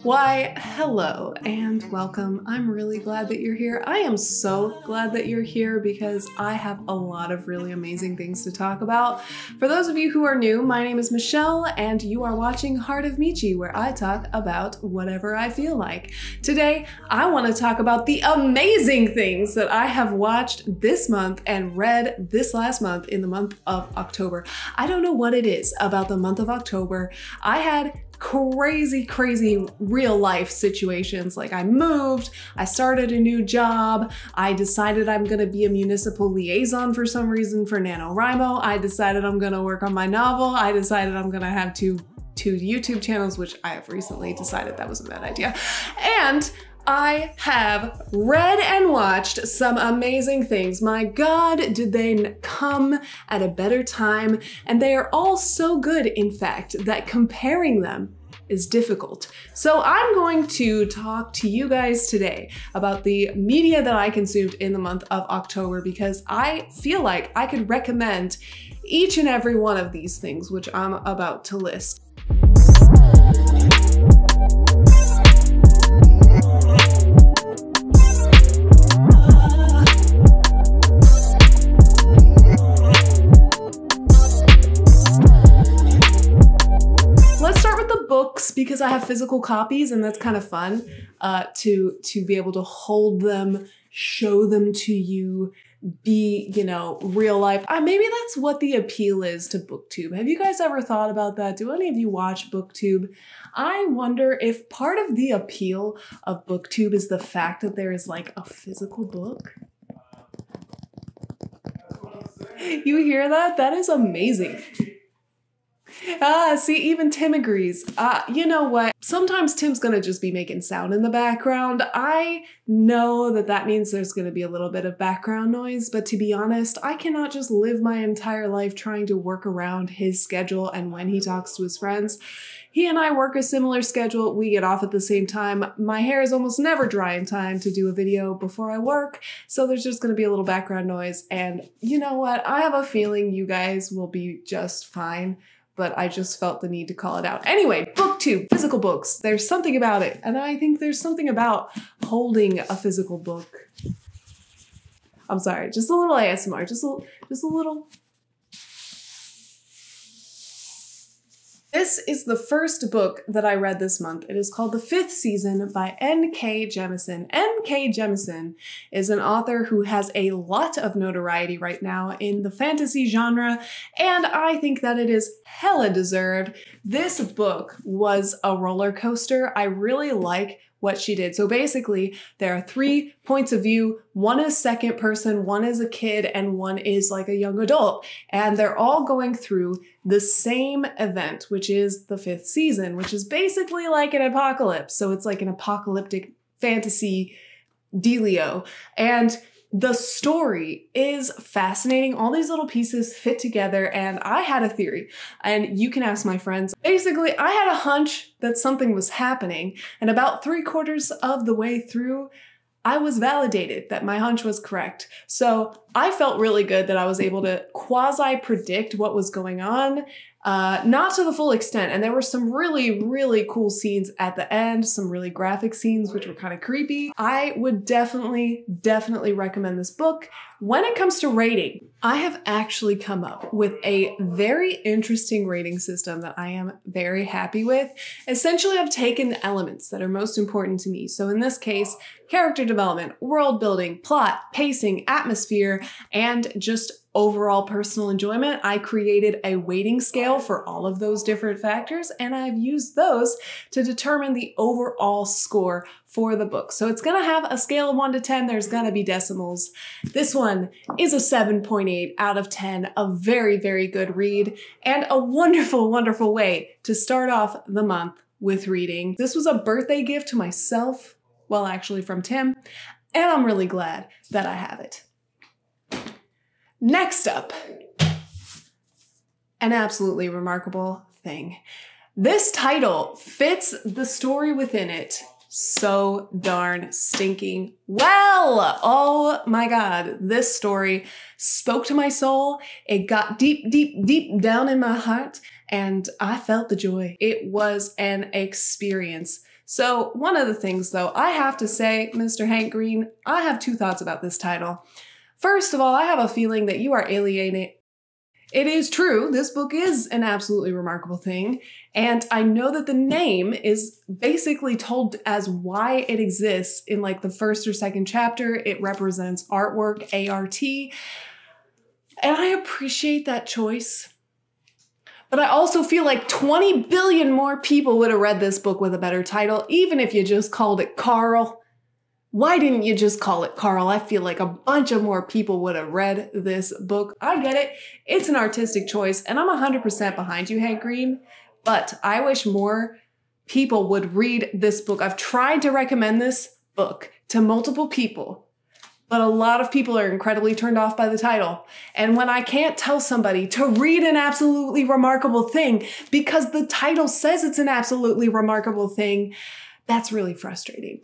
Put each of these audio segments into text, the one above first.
Why, hello and welcome. I'm really glad that you're here. I am so glad that you're here because I have a lot of really amazing things to talk about. For those of you who are new, my name is Michelle and you are watching Heart of Michi, where I talk about whatever I feel like. Today, I want to talk about the amazing things that I have watched this month and read this last month in the month of October. I don't know what it is about the month of October. I had crazy real life situations. Like I moved, I started a new job, I decided I'm gonna be a municipal liaison for some reason for NaNoWriMo, I decided I'm gonna work on my novel, I decided I'm gonna have two YouTube channels, which I have recently decided that was a bad idea. And I have read and watched some amazing things. My God, did they come at a better time? And they are all so good, in fact, that comparing them is difficult. So I'm going to talk to you guys today about the media that I consumed in the month of October, because I feel like I could recommend each and every one of these things, which I'm about to list. Books, because I have physical copies and that's kind of fun to be able to hold them, show them to you, be, you know, real life. Maybe that's what the appeal is to BookTube. Have you guys ever thought about that? Do any of you watch BookTube? I wonder if part of the appeal of BookTube is the fact that there is like a physical book. You hear that? That is amazing. See, even Tim agrees. You know what? Sometimes Tim's gonna just be making sound in the background. I know that that means there's gonna be a little bit of background noise, but to be honest, I cannot just live my entire life trying to work around his schedule and when he talks to his friends. He and I work a similar schedule. We get off at the same time. My hair is almost never dry in time to do a video before I work, so there's just gonna be a little background noise. And you know what? I have a feeling you guys will be just fine, but I just felt the need to call it out. Anyway, BookTube, physical books. There's something about it. And I think there's something about holding a physical book. I'm sorry, just a little ASMR, just a little. This is the first book that I read this month. It is called The Fifth Season by N.K. Jemisin. N.K. Jemisin is an author who has a lot of notoriety right now in the fantasy genre, and I think that it is hella deserved. This book was a roller coaster. I really like what she did. So basically, there are 3 points of view. One is second person, one is a kid, and one is like a young adult. And they're all going through the same event, which is the 5th season, which is basically like an apocalypse. So it's like an apocalyptic fantasy dealio. And the story is fascinating. All these little pieces fit together, and I had a theory, and you can ask my friends. Basically, I had a hunch that something was happening, and about 3/4 of the way through, I was validated that my hunch was correct. So I felt really good that I was able to quasi-predict what was going on, not to the full extent. And there were some really cool scenes at the end, some really graphic scenes, which were kind of creepy. I would definitely recommend this book. When it comes to rating, I have actually come up with a very interesting rating system that I am very happy with. Essentially, I've taken the elements that are most important to me. So in this case, character development, world building, plot, pacing, atmosphere, and just overall personal enjoyment. I created a weighting scale for all of those different factors, and I've used those to determine the overall score for the book. So it's gonna have a scale of 1 to 10, there's gonna be decimals. This one is a 7.8 out of 10, a very good read, and a wonderful way to start off the month with reading. This was a birthday gift to myself, well, actually from Tim, and I'm really glad that I have it. Next up, an absolutely remarkable thing. This title fits the story within it so darn stinking well. Oh my God, this story spoke to my soul. It got deep down in my heart, and I felt the joy. It was an experience So one of the things though, I have to say, Mr. Hank Green, I have two thoughts about this title. First of all, I have a feeling that you are alienating. It is true, this book is an absolutely remarkable thing, and I know that the name is basically told as why it exists in like the first or second chapter. It represents artwork, ART, and I appreciate that choice. But I also feel like 20 billion more people would have read this book with a better title, even if you just called it Carl. Why didn't you just call it Carl? I feel like a bunch of more people would have read this book. I get it. It's an artistic choice, and I'm 100% behind you, Hank Green. But I wish more people would read this book. I've tried to recommend this book to multiple people, but a lot of people are incredibly turned off by the title. And when I can't tell somebody to read an absolutely remarkable thing because the title says it's an absolutely remarkable thing, that's really frustrating.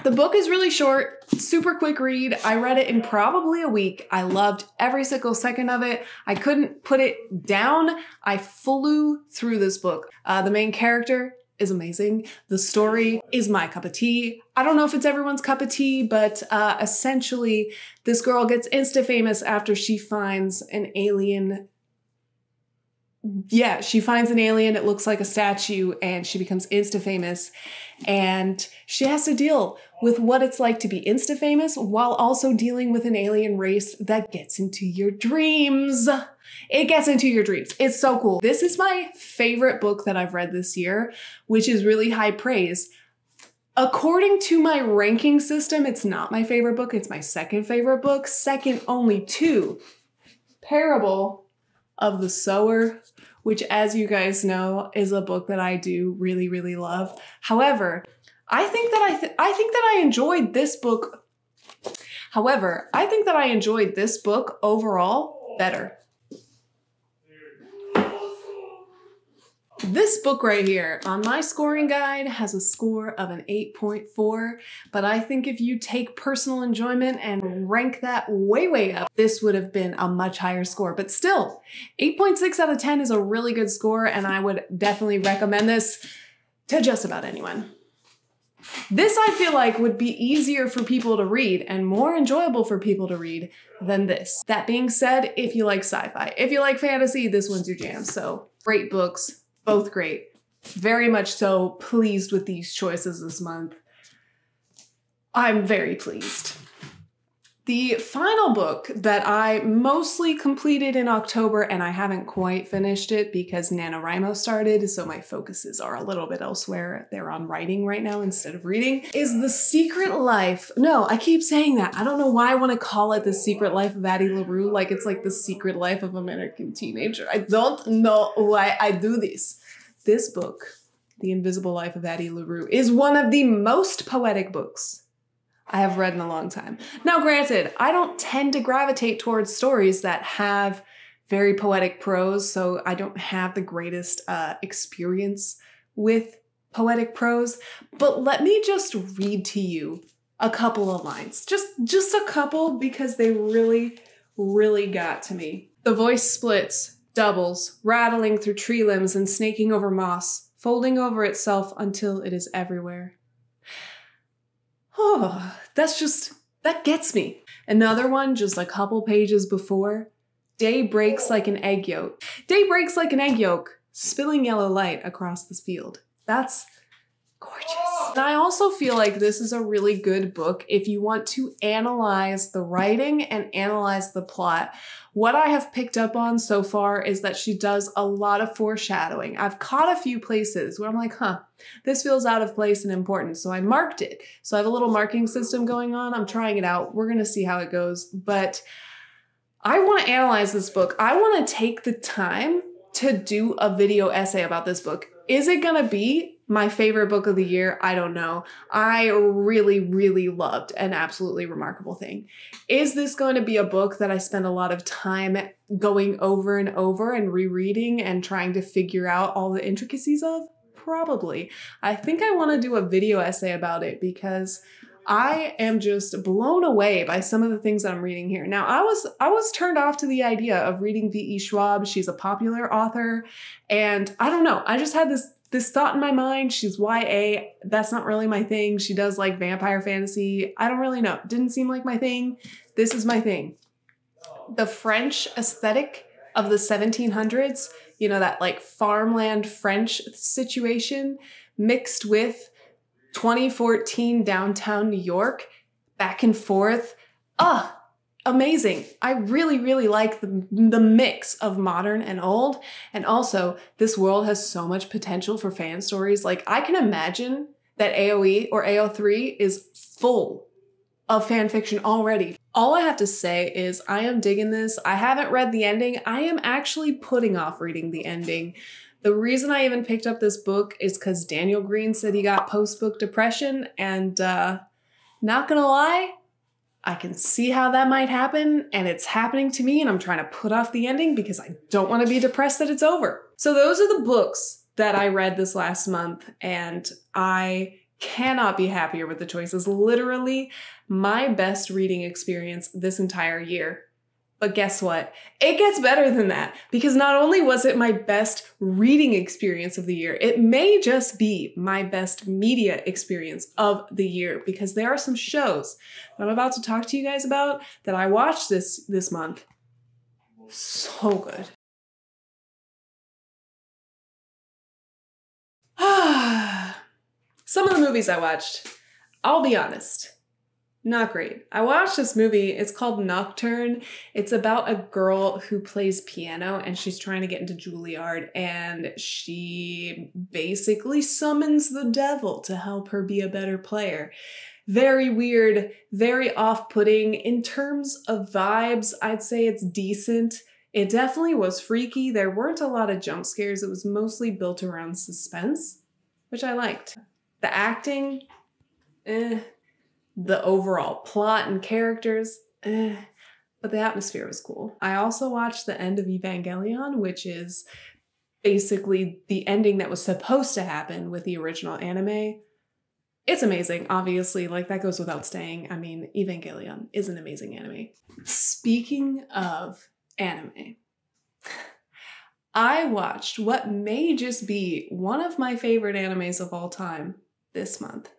The book is really short, super quick read. I read it in probably a week. I loved every single second of it. I couldn't put it down. I flew through this book. The main character is amazing. The story is my cup of tea. I don't know if it's everyone's cup of tea, but essentially this girl gets insta-famous after she finds an alien. Yeah, she finds an alien. It looks like a statue, and she becomes insta-famous. And she has to deal with what it's like to be insta-famous while also dealing with an alien race that gets into your dreams. It gets into your dreams. It's so cool. This is my favorite book that I've read this year, which is really high praise. According to my ranking system, it's not my favorite book. It's my second favorite book, second only to Parable of the Sower, which, as you guys know, is a book that I do really, really love. However, I think that I enjoyed this book. However, I think that I enjoyed this book overall better. This book right here on my scoring guide has a score of an 8.4, but I think if you take personal enjoyment and rank that way, way up, this would have been a much higher score. But still, 8.6 out of 10 is a really good score, and I would definitely recommend this to just about anyone. This, I feel like, would be easier for people to read and more enjoyable for people to read than this. That being said, if you like sci-fi, if you like fantasy, this one's your jam. So great books. Both great. Very much so pleased with these choices this month. I'm very pleased. The final book that I mostly completed in October, and I haven't quite finished it because NaNoWriMo started, so my focuses are a little bit elsewhere. They're on writing right now instead of reading, is The Secret Life. No, I keep saying that. I don't know why I want to call it The Secret Life of Addie LaRue, like it's like The Secret Life of American Teenager. I don't know why I do this. This book, The Invisible Life of Addie LaRue, is one of the most poetic books I have read in a long time. Now, granted, I don't tend to gravitate towards stories that have very poetic prose, so I don't have the greatest experience with poetic prose, but let me just read to you a couple of lines. Just a couple, because they really, really got to me. The voice splits, doubles, rattling through tree limbs and snaking over moss, folding over itself until it is everywhere. Oh, that gets me. Another one just a couple pages before. Day breaks like an egg yolk. Day breaks like an egg yolk, spilling yellow light across this field. That's gorgeous. And I also feel like this is a really good book if you want to analyze the writing and analyze the plot. What I have picked up on so far is that she does a lot of foreshadowing. I've caught a few places where I'm like, this feels out of place and important, so I marked it. So I have a little marking system going on. I'm trying it out. We're gonna see how it goes, but I wanna analyze this book. I wanna take the time to do a video essay about this book. Is it gonna be my favorite book of the year? I don't know. I really, really loved An Absolutely Remarkable Thing. Is this going to be a book that I spend a lot of time going over and over and rereading and trying to figure out all the intricacies of? Probably. I think I want to do a video essay about it because I am just blown away by some of the things that I'm reading here. Now, I was turned off to the idea of reading V.E. Schwab. She's a popular author, and I don't know. I just had this this thought in my mind. She's YA. That's not really my thing. She does like vampire fantasy. I don't really know. Didn't seem like my thing. This is my thing. The French aesthetic of the 1700s, you know, that like farmland French situation mixed with 2014 downtown New York, back and forth. Amazing. I really, really like the mix of modern and old. And also, this world has so much potential for fan stories. Like, I can imagine that AoE or AO3 is full of fan fiction already. All I have to say is I am digging this. I haven't read the ending. I am actually putting off reading the ending. The reason I even picked up this book is because Daniel Green said he got post-book depression, and not gonna lie, I can see how that might happen, and it's happening to me, and I'm trying to put off the ending because I don't want to be depressed that it's over. So those are the books that I read this last month, and I cannot be happier with the choices. Literally my best reading experience this entire year. But guess what? It gets better than that, because not only was it my best reading experience of the year, it may just be my best media experience of the year, because there are some shows that I'm about to talk to you guys about that I watched this month. So good. Some of the movies I watched, I'll be honest, not great. I watched this movie, it's called Nocturne. It's about a girl who plays piano and she's trying to get into Juilliard, and she basically summons the devil to help her be a better player. Very weird, very off-putting. In terms of vibes, I'd say it's decent. It definitely was freaky. There weren't a lot of jump scares. It was mostly built around suspense, which I liked. The acting, the overall plot and characters, but the atmosphere was cool. I also watched The End of Evangelion, which is basically the ending that was supposed to happen with the original anime. It's amazing, obviously, like that goes without saying. I mean, Evangelion is an amazing anime. Speaking of anime, I watched what may just be one of my favorite animes of all time this month.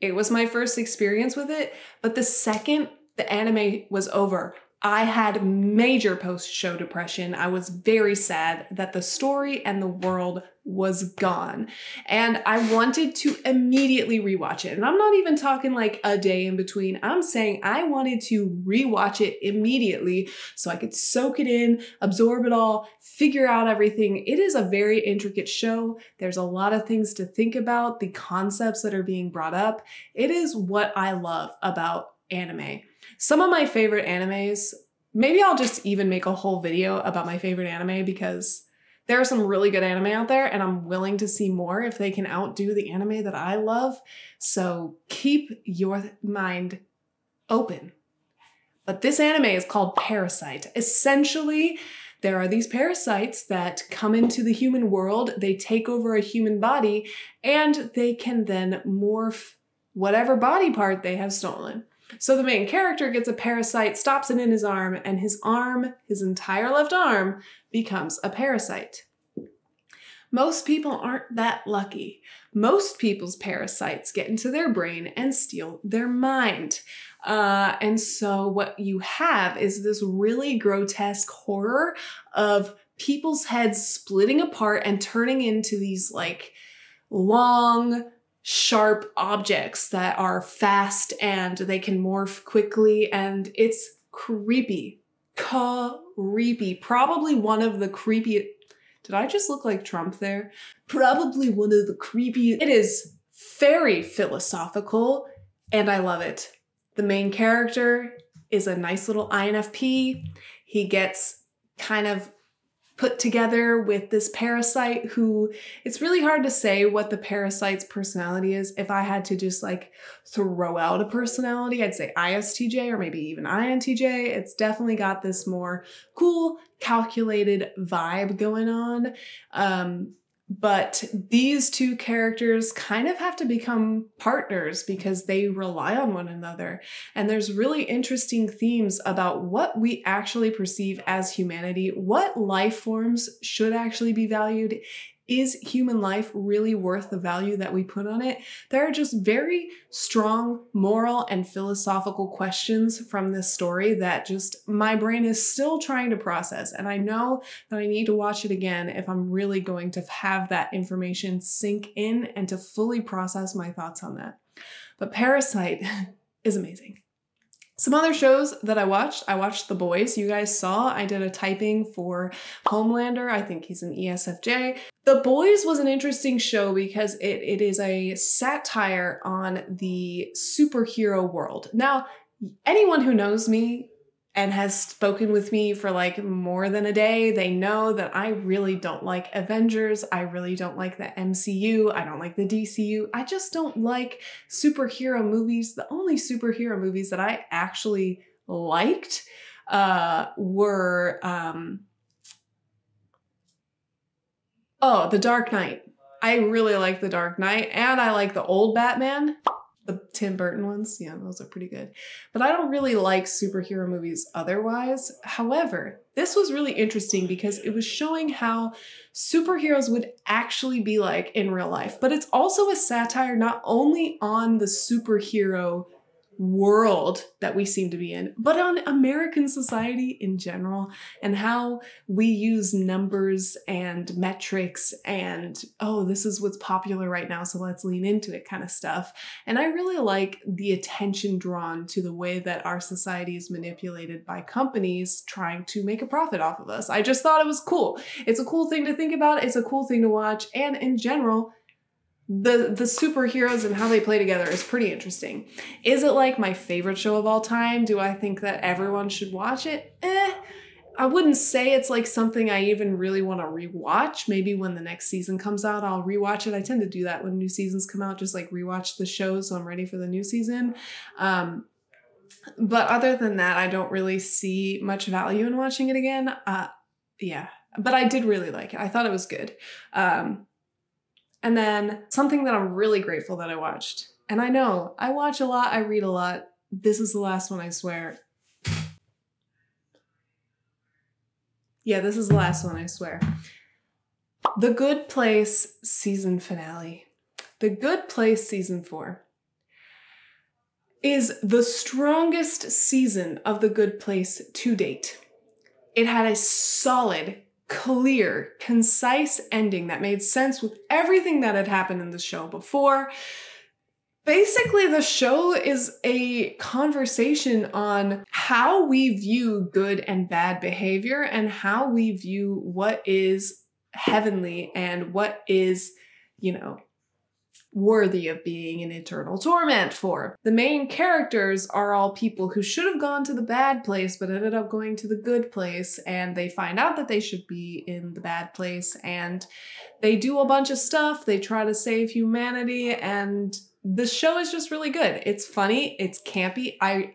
It was my first experience with it, but the second the anime was over, I had major post-show depression. I was very sad that the story and the world was gone. And I wanted to immediately rewatch it. And I'm not even talking like a day in between. I'm saying I wanted to rewatch it immediately so I could soak it in, absorb it all, figure out everything. It is a very intricate show. There's a lot of things to think about, the concepts that are being brought up. It is what I love about anime. Some of my favorite animes, maybe I'll just even make a whole video about my favorite anime, because there are some really good anime out there and I'm willing to see more if they can outdo the anime that I love. So keep your mind open. But this anime is called Parasyte. Essentially, there are these parasites that come into the human world, they take over a human body, and they can then morph whatever body part they have stolen. So the main character gets a parasite, stops it in his arm, and his entire left arm, becomes a parasite. Most people aren't that lucky. Most people's parasites get into their brain and steal their mind. And so what you have is this really grotesque horror of people's heads splitting apart and turning into these like long, sharp objects that are fast and they can morph quickly, and it's creepy. Probably one of the creepy. Did I just look like Trump there? Probably one of the creepy. It is very philosophical and I love it. The main character is a nice little INFP. He gets kind of put together with this parasite who, it's really hard to say what the parasite's personality is. If I had to just like throw out a personality, I'd say ISTJ or maybe even INTJ. It's definitely got this more cool, calculated vibe going on. But these two characters kind of have to become partners because they rely on one another. And there's really interesting themes about what we actually perceive as humanity, what life forms should actually be valued is human life really worth the value that we put on it? There are just very strong moral and philosophical questions from this story that just my brain is still trying to process. And I know that I need to watch it again if I'm really going to have that information sink in and to fully process my thoughts on that. But Parasyte is amazing. Some other shows that I watched The Boys. You guys saw I did a typing for Homelander. I think he's an ESFJ. The Boys was an interesting show because it is a satire on the superhero world. Now, anyone who knows me and has spoken with me for like more than a day, they know that I really don't like Avengers. I really don't like the MCU. I don't like the DCU. I just don't like superhero movies. The only superhero movies that I actually liked were, The Dark Knight. I really like The Dark Knight, and I like the old Batman. The Tim Burton ones, yeah, those are pretty good. But I don't really like superhero movies otherwise. However, this was really interesting because it was showing how superheroes would actually be like in real life. But it's also a satire not only on the superhero world that we seem to be in, but on American society in general, and how we use numbers and metrics and, oh, this is what's popular right now, so let's lean into it kind of stuff. And I really like the attention drawn to the way that our society is manipulated by companies trying to make a profit off of us. I just thought it was cool. It's a cool thing to think about. It's a cool thing to watch. And in general, the superheroes and how they play together is pretty interesting. Is it like my favorite show of all time? Do I think that everyone should watch it? I wouldn't say it's like something I even really want to rewatch. Maybe when the next season comes out, I'll rewatch it. I tend to do that when new seasons come out, just like rewatch the show so I'm ready for the new season. But other than that, I don't really see much value in watching it again. Yeah, but I did really like it. I thought it was good. And then something that I'm really grateful that I watched. And I know, I watch a lot, I read a lot. This is the last one, I swear. Yeah, this is the last one, I swear. The Good Place season finale. The Good Place season 4 is the strongest season of The Good Place to date. It had a solid, clear, concise ending that made sense with everything that had happened in the show before. Basically, the show is a conversation on how we view good and bad behavior and how we view what is heavenly and what is, worthy of being in eternal torment for. The main characters are all people who should have gone to the bad place but ended up going to the good place, and they find out that they should be in the bad place, and they do a bunch of stuff. They try to save humanity, and the show is just really good. It's funny, it's campy. I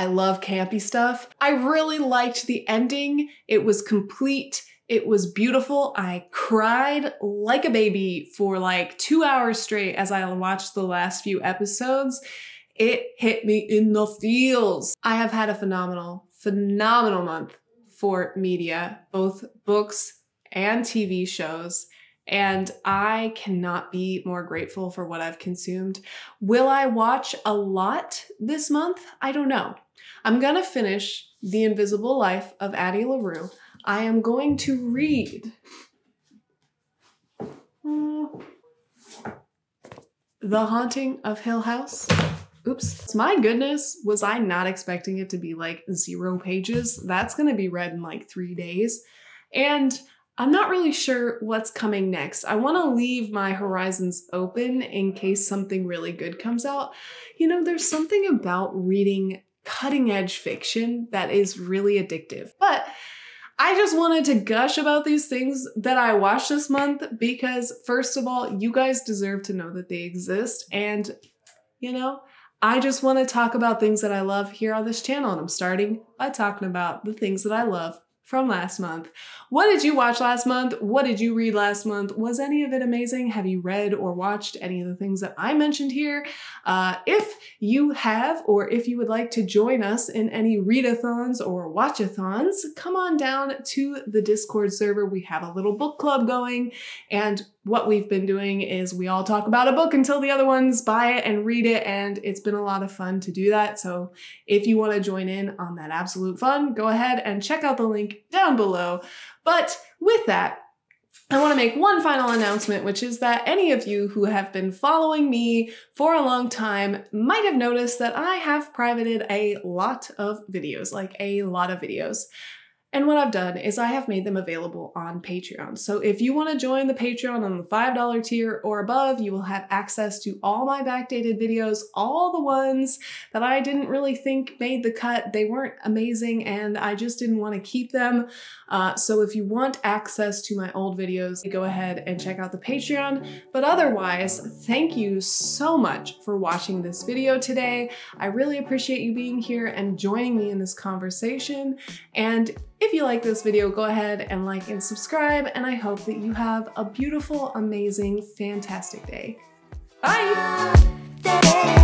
love campy stuff. I really liked the ending. It was complete. It was beautiful. I cried like a baby for like 2 hours straight as I watched the last few episodes. It hit me in the feels. I have had a phenomenal month for media, both books and TV shows, and I cannot be more grateful for what I've consumed. Will I watch a lot this month? I don't know. I'm gonna finish The Invisible Life of Addie LaRue. I am going to read The Haunting of Hill House. Oops. My goodness, was I not expecting it to be like 0 pages? That's gonna be read in like 3 days. And I'm not really sure what's coming next. I want to leave my horizons open in case something really good comes out. There's something about reading cutting-edge fiction that is really addictive. But I just wanted to gush about these things that I watched this month because, first of all, you guys deserve to know that they exist. And, I just want to talk about things that I love here on this channel. And I'm starting by talking about the things that I love from last month. What did you watch last month? What did you read last month? Was any of it amazing? Have you read or watched any of the things that I mentioned here? If you have, or if you would like to join us in any readathons or watchathons, come on down to the Discord server. We have a little book club going, and what we've been doing is we all talk about a book until the other ones buy it and read it, and it's been a lot of fun to do that. So if you want to join in on that absolute fun, go ahead and check out the link down below. But with that, I want to make one final announcement, which is that any of you who have been following me for a long time might have noticed that I have privated a lot of videos, like a lot of videos. And what I've done is I have made them available on Patreon. So if you want to join the Patreon on the $5 tier or above, you will have access to all my backdated videos, all the ones that I didn't really think made the cut. They weren't amazing and I just didn't want to keep them. So if you want access to my old videos, go ahead and check out the Patreon. But otherwise, thank you so much for watching this video today. I really appreciate you being here and joining me in this conversation. And if you like this video, go ahead and like and subscribe, and I hope that you have a beautiful, amazing, fantastic day. Bye!